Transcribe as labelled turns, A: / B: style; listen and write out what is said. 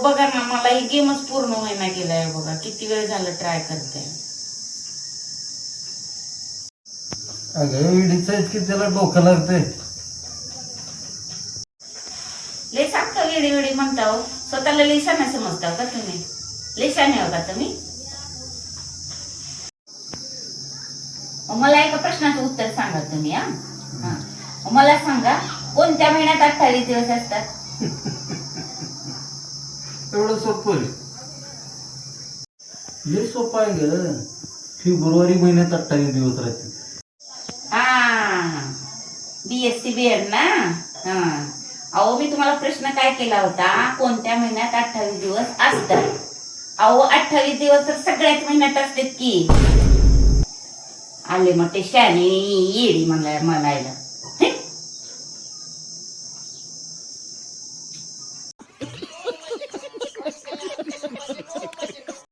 A: बघा ना, मला ही गेमच पूर्ण होईना गेलाय बघा. किती वेळ झालं ट्राय करते.
B: अगं इडीच की त्याला डोकं लागतंय.
A: लय सारखं वेडी वेडी म्हणता हो. स्वतःला लिशाना समजता का तुम्ही? लिशाने हो का तुम्ही? मला एका प्रश्नाचं उत्तर सांगा तुम्ही. हा, मला सांगा, कोणत्या महिन्यात 28 दिवस असतात?
B: एवढं सोपं आहे? लय सोपं आहे ग. फेब्रुवारी महिन्यात 28 दिवस राहते.
A: हा, BSc BEd ना. हा, अहो मी तुम्हाला प्रश्न काय केला होता, कोणत्या महिन्यात 28 दिवस असतात? अहो 28 दिवस तर सगळ्याच महिन्यात असतात की. आले मोठे शाने येडी म्हणायला.